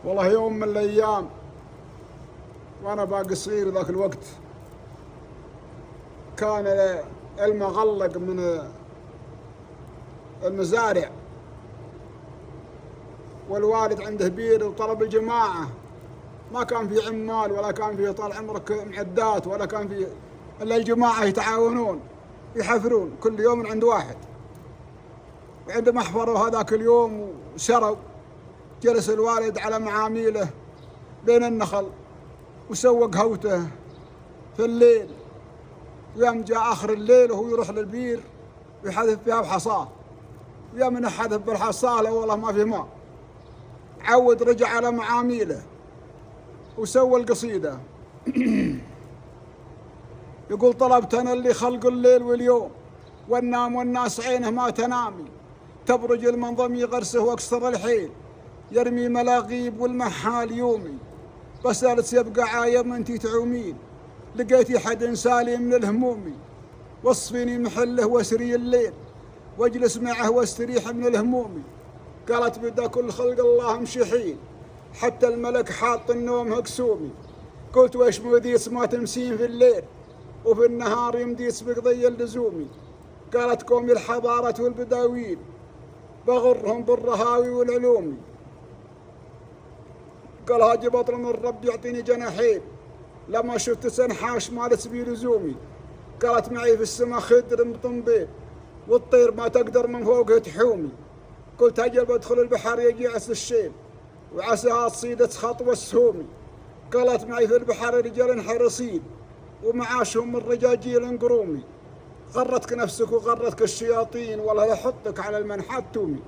والله يوم من الأيام وأنا باقي صغير ذاك الوقت كان المغلق من المزارع، والوالد عنده بير وطلب الجماعة، ما كان في عمال ولا كان في طال عمرك معدات ولا كان في إلا الجماعة يتعاونون يحفرون كل يوم عند واحد. وعندما حفروا هذاك اليوم وسروا، جلس الوالد على معاميله بين النخل وسوق هوته في الليل، يوم جاء آخر الليل وهو يروح للبير ويحذف فيها بحصاه، ويوم من حذف بالحصاه لا والله ما في ماء، عود رجع على معاميله وسوى القصيدة يقول: طلبت أنا اللي خلق الليل واليوم، والنام والناس عينه ما تنامي، تبرج المنظمي غرسه واكسر الحيل، يرمي ملاغيب والمحال يومي، بس جالس يبقى عايم انتي تعومين، لقيتي حد سالي من الهمومي، وصفيني محله واسري الليل، واجلس معه واستريح من الهمومي. قالت: بدا كل خلق الله مشحين، حتى الملك حاط النوم هكسومي. قلت: ويش موديس ما تمسين في الليل، وفي النهار يمديس بقضي اللزومي. قالت: قومي الحضارة والبداوين، بغرهم بالرهاوي والعلومي. قال: هاجي بطل من ربي يعطيني جناحين، لما شفت سنحاش مالت بي لزومي. قالت: معي في السما خدر مطنبين، والطير ما تقدر من فوقه تحومي. قلت: أجل بدخل البحر يجي عس الشيب، وعساها تصيدة خطوة السهومي. قالت: معي في البحر رجال حرصين، ومعاشهم من رجاجيل قرومي. غرتك نفسك وغرتك الشياطين، والله يحطك على المنحات تومي.